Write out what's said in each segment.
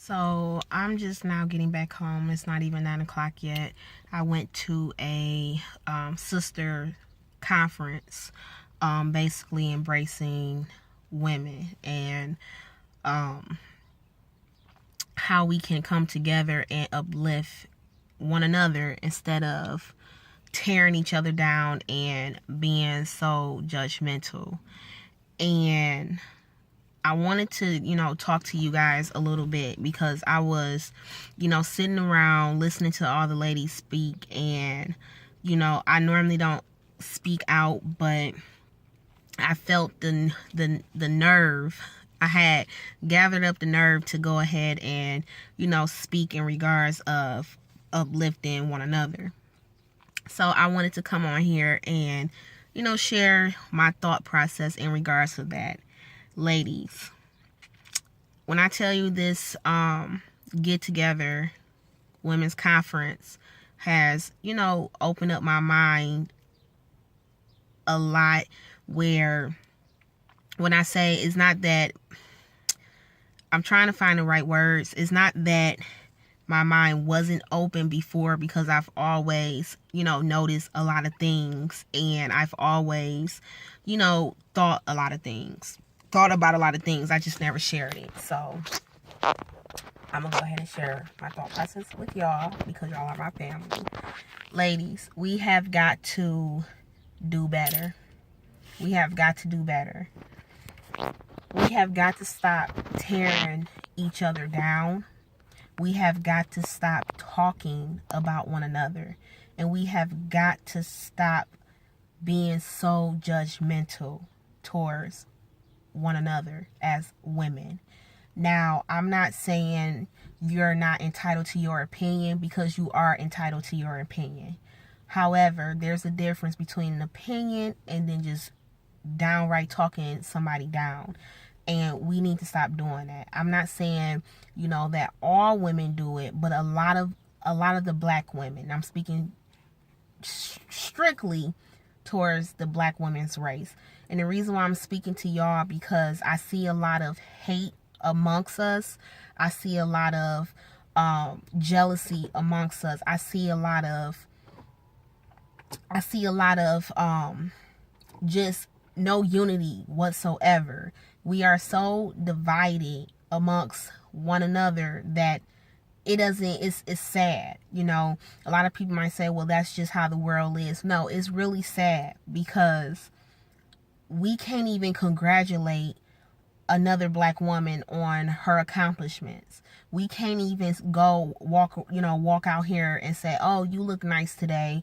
So I'm just now getting back home. It's not even 9 o'clock yet. I went to a sister conference, basically embracing women and how we can come together and uplift one another instead of tearing each other down and being so judgmental. And I wanted to, talk to you guys a little bit because I was, sitting around listening to all the ladies speak, and, I normally don't speak out, but I felt the nerve. I had gathered up the nerve to go ahead and, speak in regards of uplifting one another. So I wanted to come on here and, share my thought process in regards to that. Ladies, when I tell you this get together women's conference has, opened up my mind a lot, where when I say it's not that I'm trying to find the right words, it's not that my mind wasn't open before, because I've always, noticed a lot of things, and I've always, thought about a lot of things. I just never shared it. So I'm gonna go ahead and share my thought process with y'all because y'all are my family. Ladies, we have got to do better. We have got to do better. We have got to stop tearing each other down. We have got to stop talking about one another. And we have got to stop being so judgmental towards one another as women. Now, I'm not saying you're not entitled to your opinion, because you are entitled to your opinion. However, there's a difference between an opinion and then just downright talking somebody down. And we need to stop doing that. I'm not saying, that all women do it, but a lot of the black women, I'm speaking strictly towards the black women's race. And the reason why I'm speaking to y'all, because I see a lot of hate amongst us. I see a lot of jealousy amongst us. I see a lot of just no unity whatsoever. We are so divided amongst one another that it's sad. A lot of people might say, well, that's just how the world is. No, it's really sad, because we can't even congratulate another black woman on her accomplishments. We can't even walk out here and say, oh, you look nice today,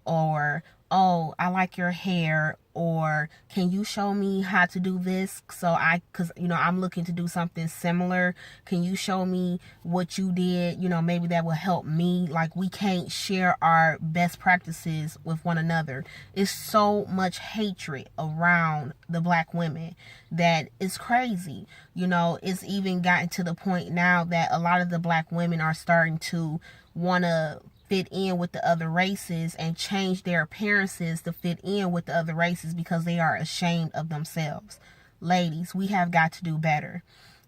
or oh, I like your hair, or can you show me how to do this? Because I'm looking to do something similar. Can you show me what you did? Maybe that will help me. Like, we can't share our best practices with one another. It's so much hatred around the black women that it's crazy. It's even gotten to the point now that a lot of the black women are starting to want to fit in with the other races and change their appearances to fit in with the other races because they are ashamed of themselves. Ladies, we have got to do better.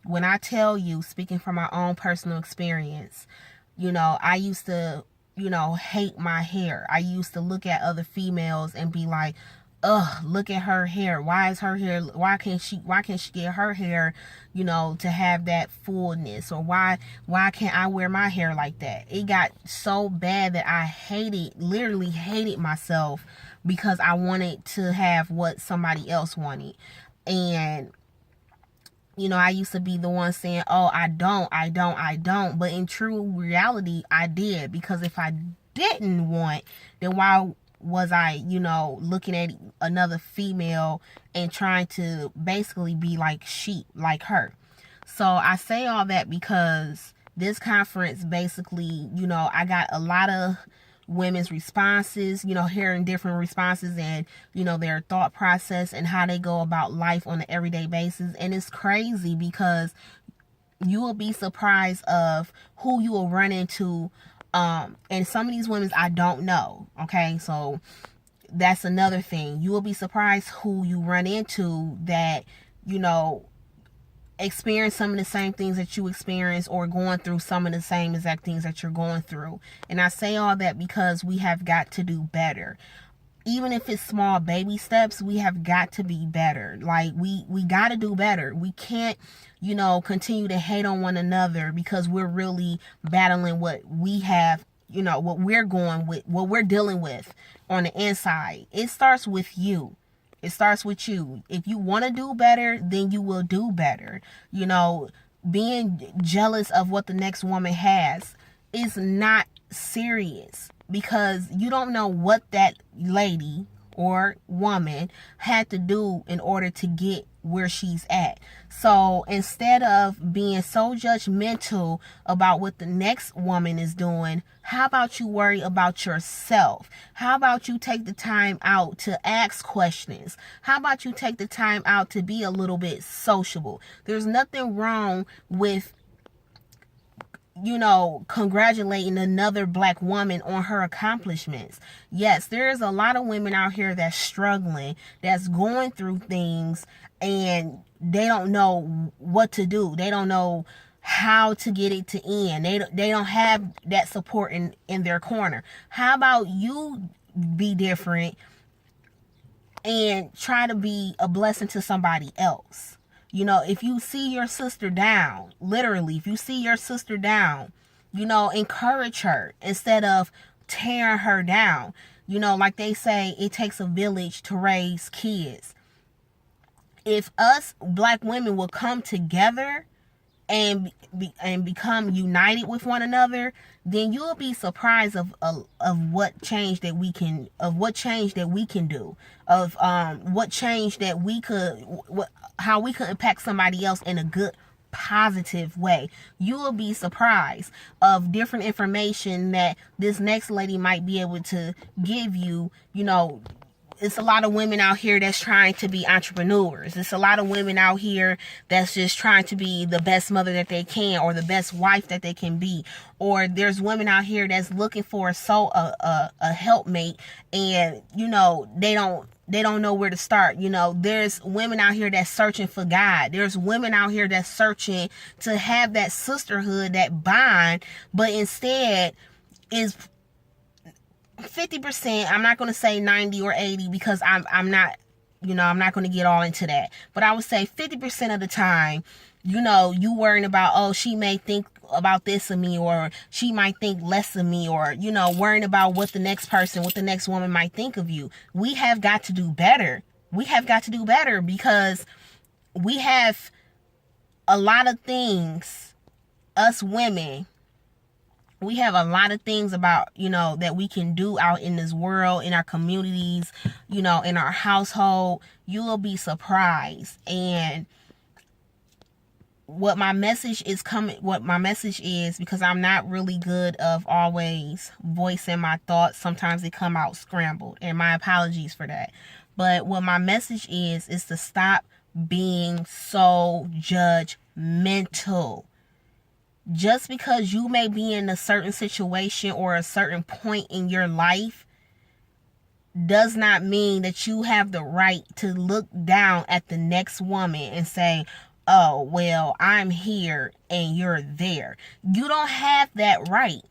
When I tell you, speaking from my own personal experience, I used to, hate my hair. I used to look at other females and be like, ugh, look at her hair. Why can't she get her hair, to have that fullness? Or why can't I wear my hair like that? It got so bad that I literally hated myself, because I wanted to have what somebody else wanted. And I used to be the one saying, oh, I don't. But in true reality, I did. Because if I didn't want, then why was I, looking at another female and trying to basically be like her? So I say all that because this conference basically, I got a lot of women's responses, hearing different responses and, their thought process and how they go about life on an everyday basis. And it's crazy because you will be surprised of who you will run into. And some of these women I don't know. Okay. So that's another thing. You will be surprised who you run into that, experience some of the same things that you experience, or going through some of the same exact things that you're going through. And I say all that because we have got to do better. Even if it's small baby steps, we have got to be better. Like, we got to do better. We can't, continue to hate on one another because we're really battling what we have, what we're going with, what we're dealing with on the inside. It starts with you. It starts with you. If you want to do better, then you will do better. Being jealous of what the next woman has is not serious, because you don't know what that lady or woman had to do in order to get where she's at. So instead of being so judgmental about what the next woman is doing, how about you worry about yourself? How about you take the time out to ask questions? How about you take the time out to be a little bit sociable? There's nothing wrong with congratulating another black woman on her accomplishments. Yes, there's a lot of women out here that's struggling, that's going through things, and they don't know what to do. They don't know how to get it to end. They don't have that support in their corner. How about you be different and try to be a blessing to somebody else? If you see your sister down, literally, if you see your sister down, encourage her instead of tearing her down. Like they say, it takes a village to raise kids. If us black women will come together and become united with one another, then you'll be surprised of what change that we can do, what change that we could, how we could impact somebody else in a good, positive way. You will be surprised of different information that this next lady might be able to give you. It's a lot of women out here that's trying to be entrepreneurs. It's a lot of women out here that's just trying to be the best mother that they can, or the best wife that they can be. Or there's women out here that's looking for a helpmate, and they don't know where to start. There's women out here that's searching for God. There's women out here that's searching to have that sisterhood, that bond, but instead is 50%. I'm not going to say 90 or 80, because I'm not going to get all into that. But I would say 50% of the time, you worrying about, oh, she may think about this of me, or she might think less of me, or, worrying about what the next woman might think of you. We have got to do better. We have got to do better, because we have a lot of things, us women, we have a lot of things about, that we can do out in this world, in our communities, in our household. You will be surprised. And what my message is, because I'm not really good of always voicing my thoughts. Sometimes they come out scrambled, and my apologies for that. But what my message is to stop being so judgmental. Just because you may be in a certain situation or a certain point in your life does not mean that you have the right to look down at the next woman and say, oh, well, I'm here and you're there. You don't have that right.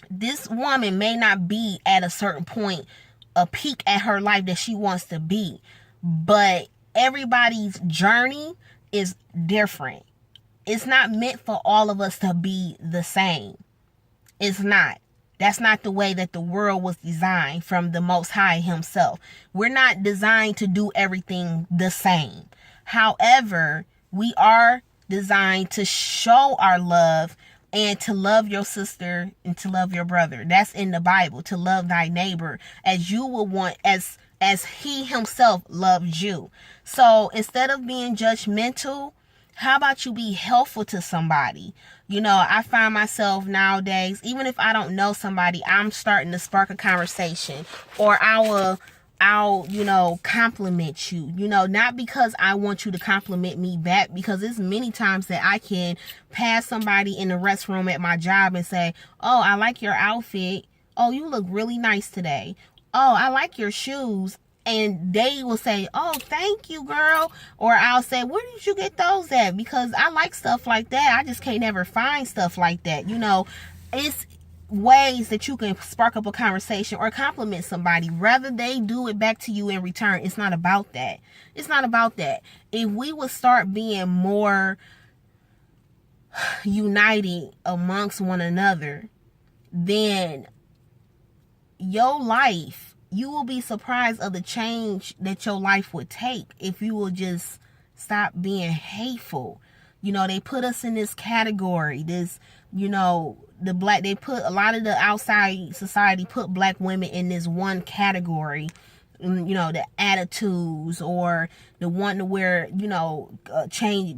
This woman may not be at a certain point, a peak at her life that she wants to be, but everybody's journey is different. It's not meant for all of us to be the same. It's not. That's not the way that the world was designed from the Most High himself. We're not designed to do everything the same. However, we are designed to show our love, and to love your sister and to love your brother. That's in the Bible, to love thy neighbor as you will want, as he himself loved you. So instead of being judgmental, how about you be helpful to somebody? I find myself nowadays, even if I don't know somebody, I'm starting to spark a conversation, or I'll compliment you, not because I want you to compliment me back, because there's many times that I can pass somebody in the restroom at my job and say, oh, I like your outfit. Oh, you look really nice today. Oh, I like your shoes. And they will say, oh, thank you, girl. Or I'll say, where did you get those at? Because I like stuff like that. I just can't never find stuff like that. You know, it's ways that you can spark up a conversation or compliment somebody. Rather they do it back to you in return. It's not about that. It's not about that. If we would start being more united amongst one another, then your life, you will be surprised of the change that your life would take if you will just stop being hateful. You know, they put us in this category, this, you know, they put a lot of the outside society put black women in this one category. You know, the attitudes, or the one to wear, you know,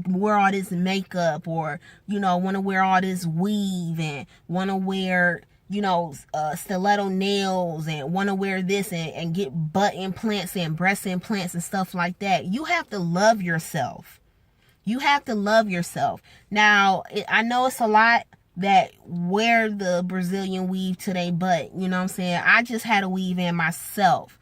wear all this makeup, or, you know, want to wear all this weave, and want to wear, you know, stiletto nails, and want to wear this, and get butt implants and breast implants and stuff like that. You have to love yourself. You have to love yourself. Now, I know it's a lot that wear the Brazilian weave to their butt. You know what I'm saying? I just had a weave in myself.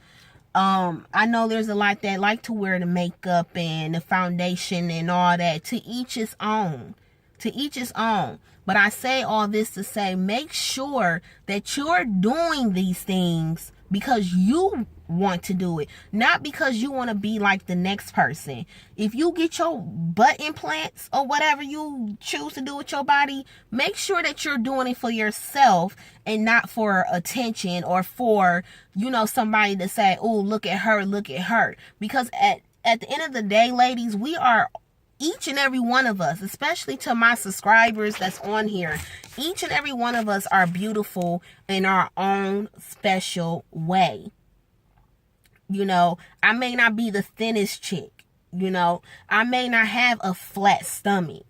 I know there's a lot that like to wear the makeup and the foundation and all that. To each his own. To each his own. But I say all this to say, make sure that you're doing these things because you want to do it, not because you want to be like the next person. If you get your butt implants or whatever you choose to do with your body, make sure that you're doing it for yourself and not for attention, or for, you know, somebody to say, oh, look at her, look at her. Because at the end of the day, ladies, we are, each and every one of us, especially to my subscribers that's on here, each and every one of us are beautiful in our own special way. You know, I may not be the thinnest chick. You know, I may not have a flat stomach.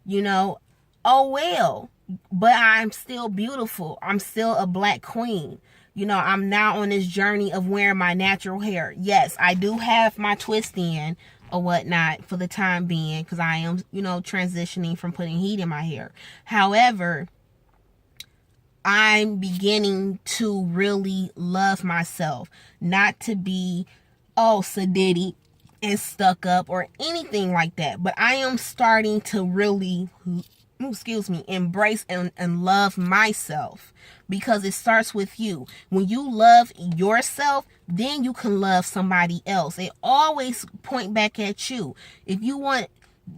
You know, oh well, but I'm still beautiful. I'm still a black queen. You know, I'm now on this journey of wearing my natural hair. Yes, I do have my twist in or whatnot for the time being, because I am, you know, transitioning from putting heat in my hair. However, I'm beginning to really love myself, not to be, sedity and stuck up or anything like that. But I am starting to really, embrace and love myself, because it starts with you. When you love yourself, then you can love somebody else. It always point back at you. If you want,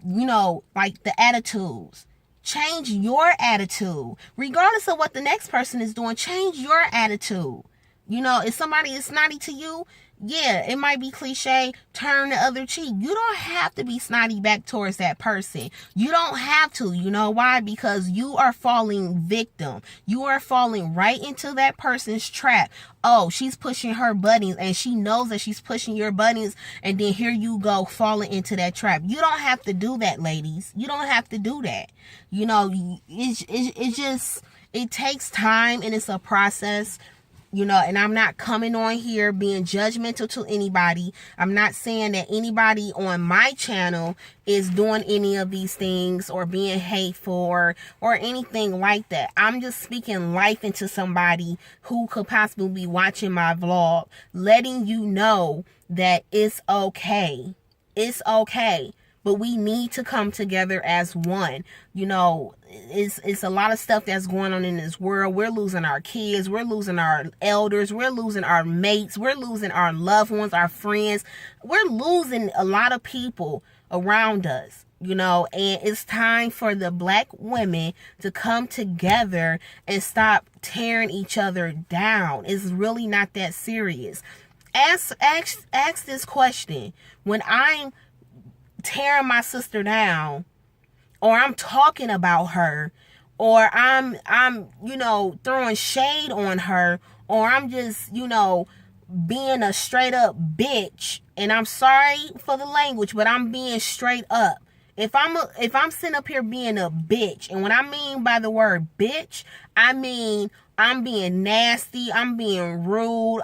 you know, like the attitudes, change your attitude. Regardless of what the next person is doing, change your attitude. You know, if somebody is snotty to you, yeah, it might be cliche, turn the other cheek. You don't have to be snotty back towards that person. You don't have to. You know why? Because you are falling victim. You are falling right into that person's trap. Oh, she's pushing her buttons, and she knows that she's pushing your buttons, and then here you go falling into that trap. You don't have to do that, ladies. You don't have to do that. You know, it takes time, and it's a process. You know, and I'm not coming on here being judgmental to anybody. I'm not saying that anybody on my channel is doing any of these things or being hateful or anything like that. I'm just speaking life into somebody who could possibly be watching my vlog, letting you know that it's okay. It's okay. But we need to come together as one. You know, it's a lot of stuff that's going on in this world. We're losing our kids. We're losing our elders. We're losing our mates. We're losing our loved ones, our friends. We're losing a lot of people around us, you know, and it's time for the black women to come together and stop tearing each other down. It's really not that serious. Ask this question. When I'm tearing my sister down, or I'm talking about her, or I'm you know, throwing shade on her, or I'm just, you know, being a straight up bitch, and I'm sorry for the language, but I'm being straight up. If I'm sitting up here being a bitch, and what I mean by the word bitch, I mean I'm being nasty, I'm being rude,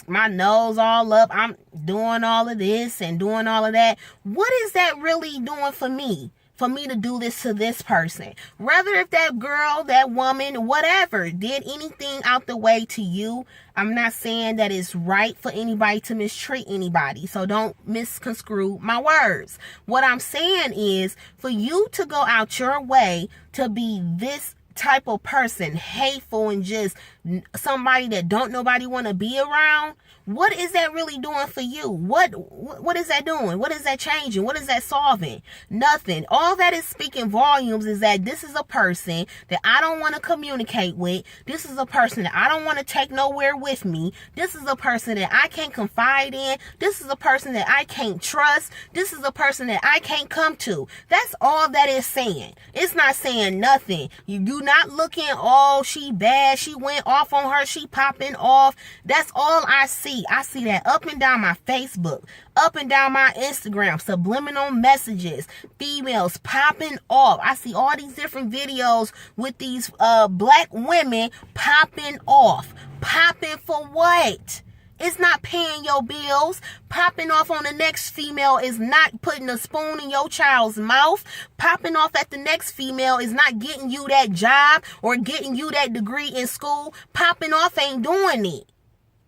my nose all up, I'm doing all of this and doing all of that. What is that really doing for me? for me to do this to this person. Rather if that girl, that woman, whatever, did anything out the way to you, I'm not saying that it's right for anybody to mistreat anybody. So don't misconstrue my words. What I'm saying is for you to go out your way to be this type of person, hateful and just somebody that don't nobody want to be around. What is that really doing for you? What is that doing? What is that changing? What is that solving? Nothing. All that is speaking volumes is that this is a person that I don't want to communicate with. This is a person that I don't want to take nowhere with me. This is a person that I can't confide in. This is a person that I can't trust. This is a person that I can't come to. That's all that is saying. It's not saying nothing. You do not looking, oh, she bad. She went off on her. She popping off. That's all I see. I see that up and down my Facebook, up and down my Instagram, subliminal messages, females popping off. I see all these different videos with these black women popping off. Popping for what? It's not paying your bills. Popping off on the next female is not putting a spoon in your child's mouth. Popping off at the next female is not getting you that job or getting you that degree in school. Popping off ain't doing it.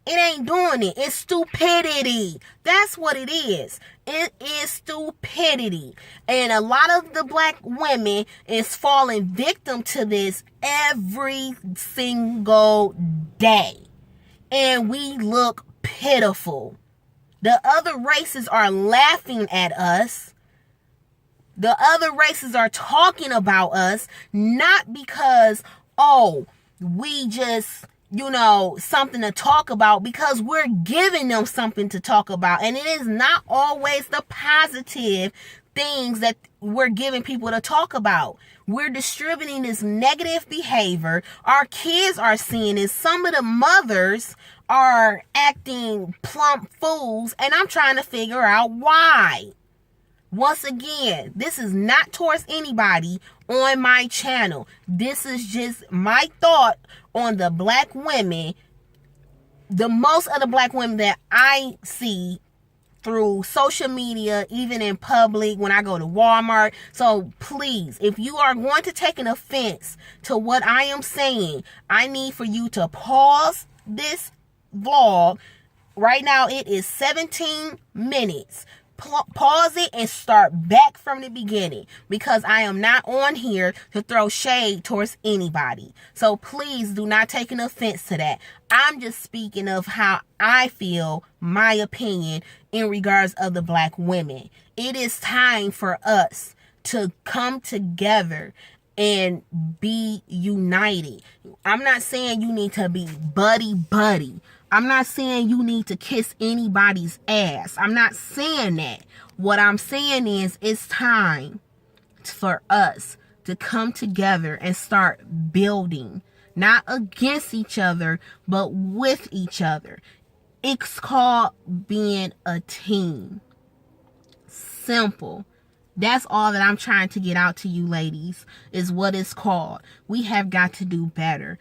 It ain't doing it. It's stupidity. That's what it is. It is stupidity. And a lot of the black women is falling victim to this every single day. And we look pitiful. The other races are laughing at us. The other races are talking about us, not because, oh, we just, something to talk about, because we're giving them something to talk about. And it is not always the positive things that we're giving people to talk about. We're distributing this negative behavior. Our kids are seeing it. Some of the mothers are acting plump fools, and I'm trying to figure out why. Once again, this is not towards anybody on my channel. This is just my thought on the black women. The most of the black women that I see through social media, even in public, when I go to Walmart. So please, if you are going to take an offense to what I am saying, I need for you to pause this vlog. Right now it is 17 minutes. Pause it and start back from the beginning, because I am not on here to throw shade towards anybody. So please do not take an offense to that. I'm just speaking of how I feel, my opinion in regards of the black women. It is time for us to come together and be united. I'm not saying you need to be buddy. I'm not saying you need to kiss anybody's ass. I'm not saying that. What I'm saying is it's time for us to come together and start building. Not against each other, but with each other. It's called being a team. Simple. That's all that I'm trying to get out to you ladies, is what it's called. We have got to do better.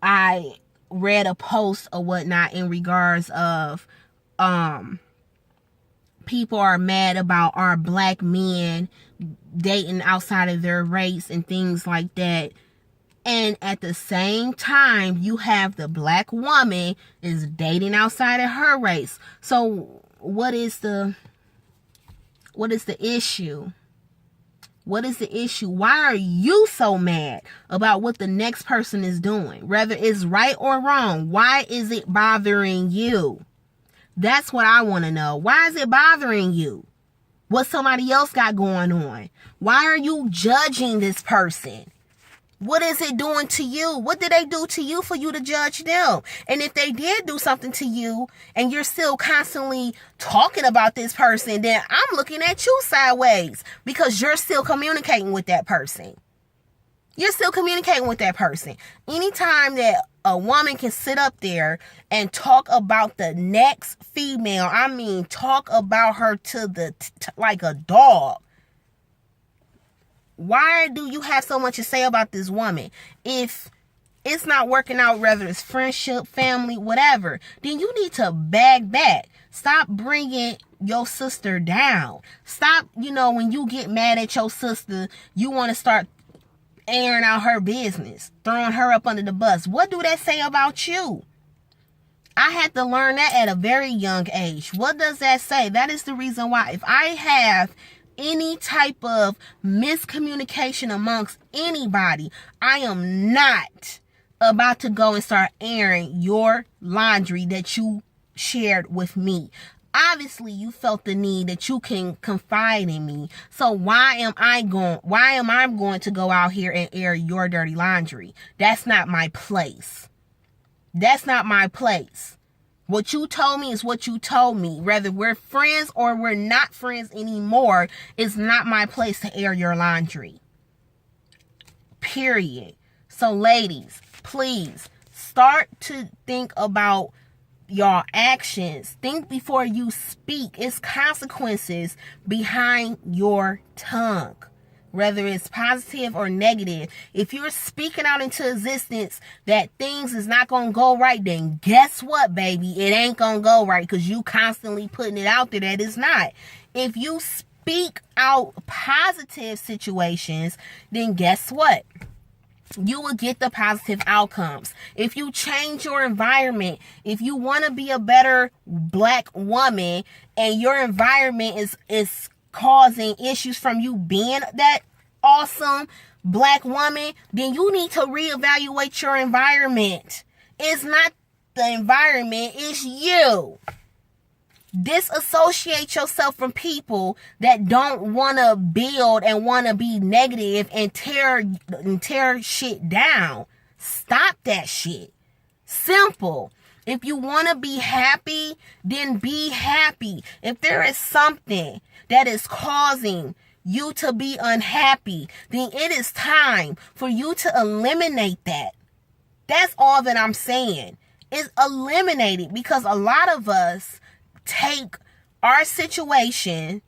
I read a post or whatnot in regards of people are mad about our black men dating outside of their race and things like that. And at the same time, you have the black woman is dating outside of her race. So what is the issue? What is the issue? Why are you so mad about what the next person is doing? Whether it's right or wrong, why is it bothering you? That's what I want to know. Why is it bothering you? What somebody else got going on? Why are you judging this person? What is it doing to you? What did they do to you for you to judge them? And if they did do something to you and you're still constantly talking about this person, then I'm looking at you sideways, because you're still communicating with that person. You're still communicating with that person. Anytime that a woman can sit up there and talk about the next female, I mean, talk about her to like a dog. Why do you have so much to say about this woman? If it's not working out, whether it's friendship, family, whatever, then you need to bag back. Stop bringing your sister down. Stop, when you get mad at your sister, you want to start airing out her business, throwing her up under the bus. What do that say about you? I had to learn that at a very young age. What does that say? That is the reason why if I have any type of miscommunication amongst anybody, I am not about to go and start airing your laundry that you shared with me. Obviously, you felt the need that you can confide in me. So why am I going to go out here and air your dirty laundry? That's not my place. That's not my place. What you told me is what you told me. Whether we're friends or we're not friends anymore, it's not my place to air your laundry. Period. So ladies, please start to think about your actions. Think before you speak. It's consequences behind your tongue, whether it's positive or negative. If you're speaking out into existence that things is not going to go right, then guess what, baby? It ain't going to go right because you constantly putting it out there that it's not. If you speak out positive situations, then guess what? You will get the positive outcomes. If you change your environment, if you want to be a better black woman and your environment is causing issues from you being that awesome black woman, then you need to reevaluate your environment. It's not the environment, it's you. Disassociate yourself from people that don't want to build and want to be negative and tear shit down. Stop that shit. Simple. If you want to be happy, then be happy. If there is something that is causing you to be unhappy, then it is time for you to eliminate that. That's all that I'm saying. Is eliminate it, because a lot of us take our situation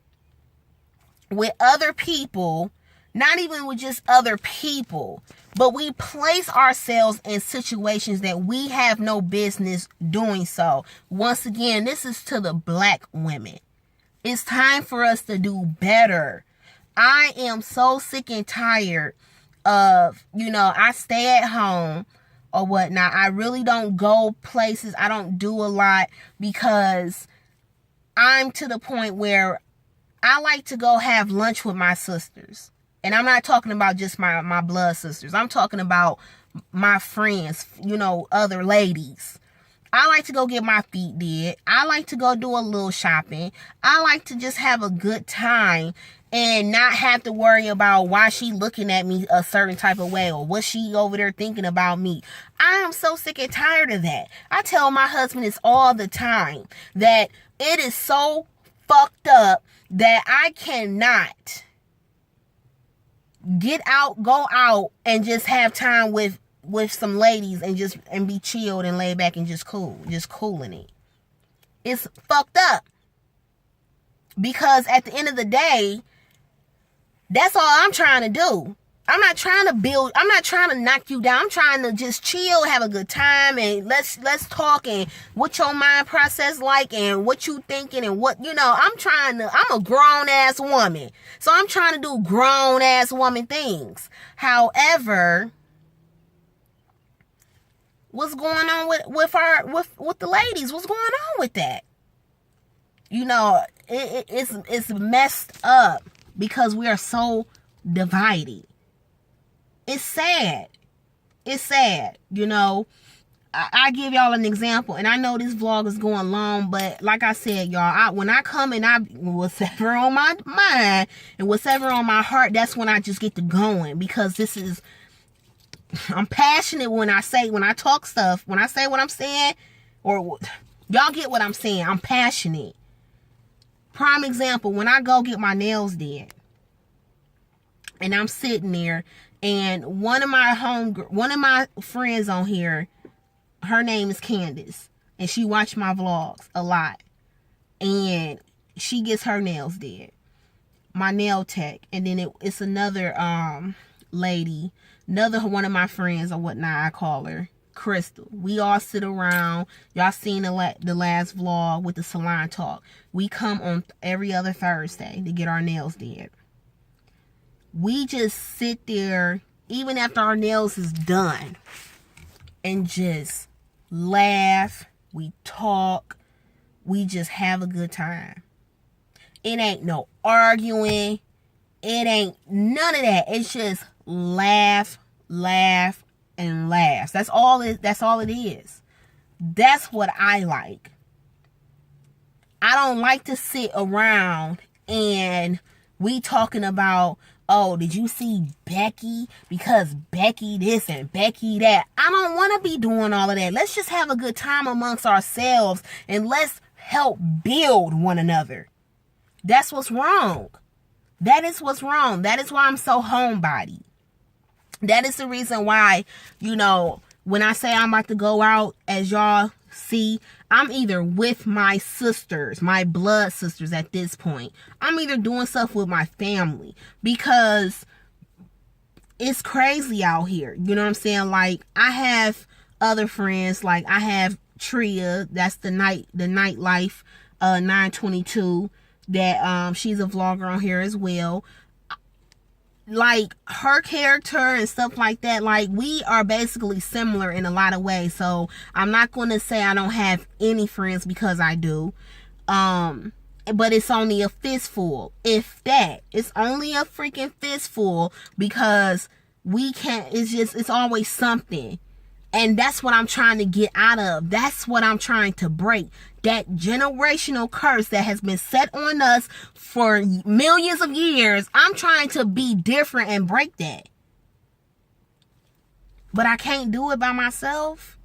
with other people, not even with just other people, but we place ourselves in situations that we have no business doing so. Once again, this is to the black women. It's time for us to do better. I am so sick and tired of, I stay at home or whatnot. I really don't go places. I don't do a lot because I'm to the point where I like to go have lunch with my sisters. And I'm not talking about just my blood sisters. I'm talking about my friends, other ladies. I like to go get my feet did. I like to go do a little shopping. I like to just have a good time and not have to worry about why she looking at me a certain type of way or what she over there thinking about me. I am so sick and tired of that. I tell my husband this all the time, that it is so fucked up that I cannot go out and just have time with some ladies and be chilled and laid back and just cooling it. It's fucked up. Because at the end of the day, that's all I'm trying to do. I'm not trying to knock you down. I'm trying to just chill, have a good time, and let's talk and what your mind process like and what you thinking and what, I'm a grown ass woman. So I'm trying to do grown ass woman things. However, what's going on with the ladies? What's going on with that? It's messed up because we are so divided. It's sad. It's sad. I give y'all an example, and I know this vlog is going long, but like I said, y'all, when I come and whatever on my mind and whatever on my heart, that's when I just get to going, because I'm passionate when I talk stuff, when I say what I'm saying, or y'all get what I'm saying. I'm passionate. Prime example, when I go get my nails did, and I'm sitting there, and one of my friends on here, her name is Candace, and she watched my vlogs a lot, and she gets her nails did, my nail tech, and then it's another lady, another one of my friends or whatnot, I call her, Crystal. We all sit around. Y'all seen the last vlog with the salon talk. We come on every other Thursday to get our nails did. We just sit there, even after our nails is done, and just laugh. We talk. We just have a good time. It ain't no arguing. It ain't none of that. It's just laugh, laugh, and laughs. That's all it is. That's what I like. I don't like to sit around and we talking about, oh, did you see Becky? Because Becky this and Becky that. I don't want to be doing all of that. Let's just have a good time amongst ourselves and let's help build one another. That's what's wrong. That is what's wrong. That is why I'm so homebody. That is the reason why, when I say I'm about to go out, as y'all see, I'm either with my sisters, my blood sisters at this point. I'm either doing stuff with my family because it's crazy out here. You know what I'm saying? Like, I have other friends. Like, I have Tria, that's the nightlife 922, that she's a vlogger on here as well. Like, her character and stuff like that, like, we are basically similar in a lot of ways. So I'm not going to say I don't have any friends, because I do. But it's only a fistful, if that. It's only a freaking fistful, because we can't, it's always something. And that's what I'm trying to get out of. That's what I'm trying to break. That generational curse that has been set on us for millions of years. I'm trying to be different and break that. But I can't do it by myself.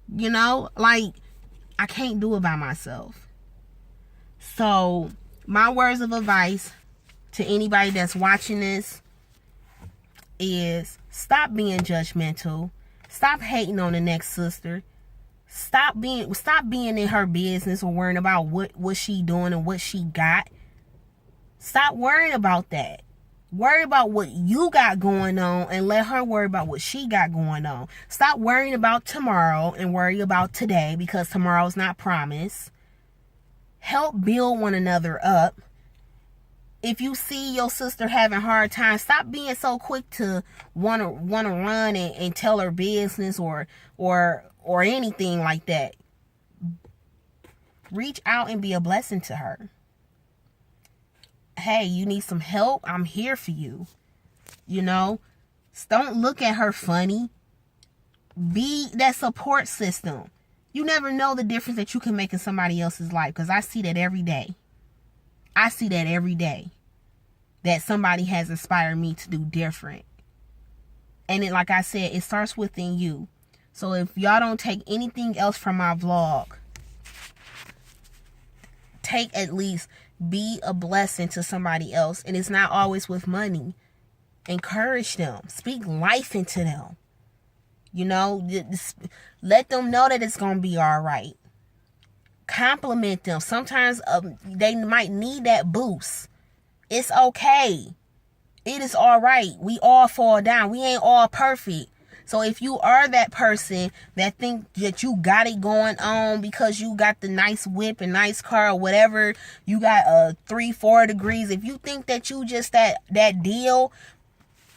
Like, I can't do it by myself. So, my words of advice to anybody that's watching this is stop being judgmental. Stop hating on the next sister. Stop being in her business or worrying about what she doing and what she got. Stop worrying about that. Worry about what you got going on and let her worry about what she got going on. Stop worrying about tomorrow and worry about today, because tomorrow's not promised. Help build one another up. If you see your sister having hard times, stop being so quick to want to run and tell her business or anything like that. Reach out and be a blessing to her. Hey, you need some help? I'm here for you. Don't look at her funny. Be that support system. You never know the difference that you can make in somebody else's life, because I see that every day. I see that every day, that somebody has inspired me to do different. And like I said, it starts within you. So if y'all don't take anything else from my vlog, take at least, be a blessing to somebody else. And it's not always with money. Encourage them. Speak life into them. Let them know that it's going to be all right. Compliment them. Sometimes they might need that boost. It's okay. It is all right. We all fall down. We ain't all perfect. So if you are that person that think that you got it going on because you got the nice whip and nice car or whatever, you got 3-4 degrees. If you think that you just that deal,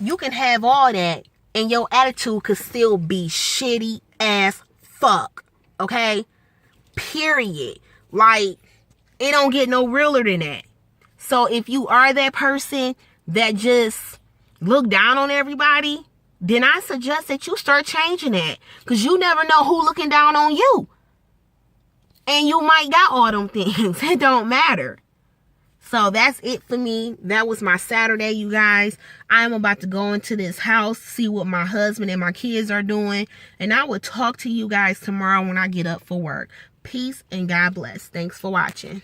you can have all that and your attitude could still be shitty as fuck. Okay? Period. Like, it don't get no realer than that. So if you are that person that just look down on everybody, then I suggest that you start changing that. Because you never know who looking down on you. And you might got all them things. It don't matter. So that's it for me. That was my Saturday, you guys. I'm about to go into this house, see what my husband and my kids are doing. And I will talk to you guys tomorrow when I get up for work. Peace and God bless. Thanks for watching.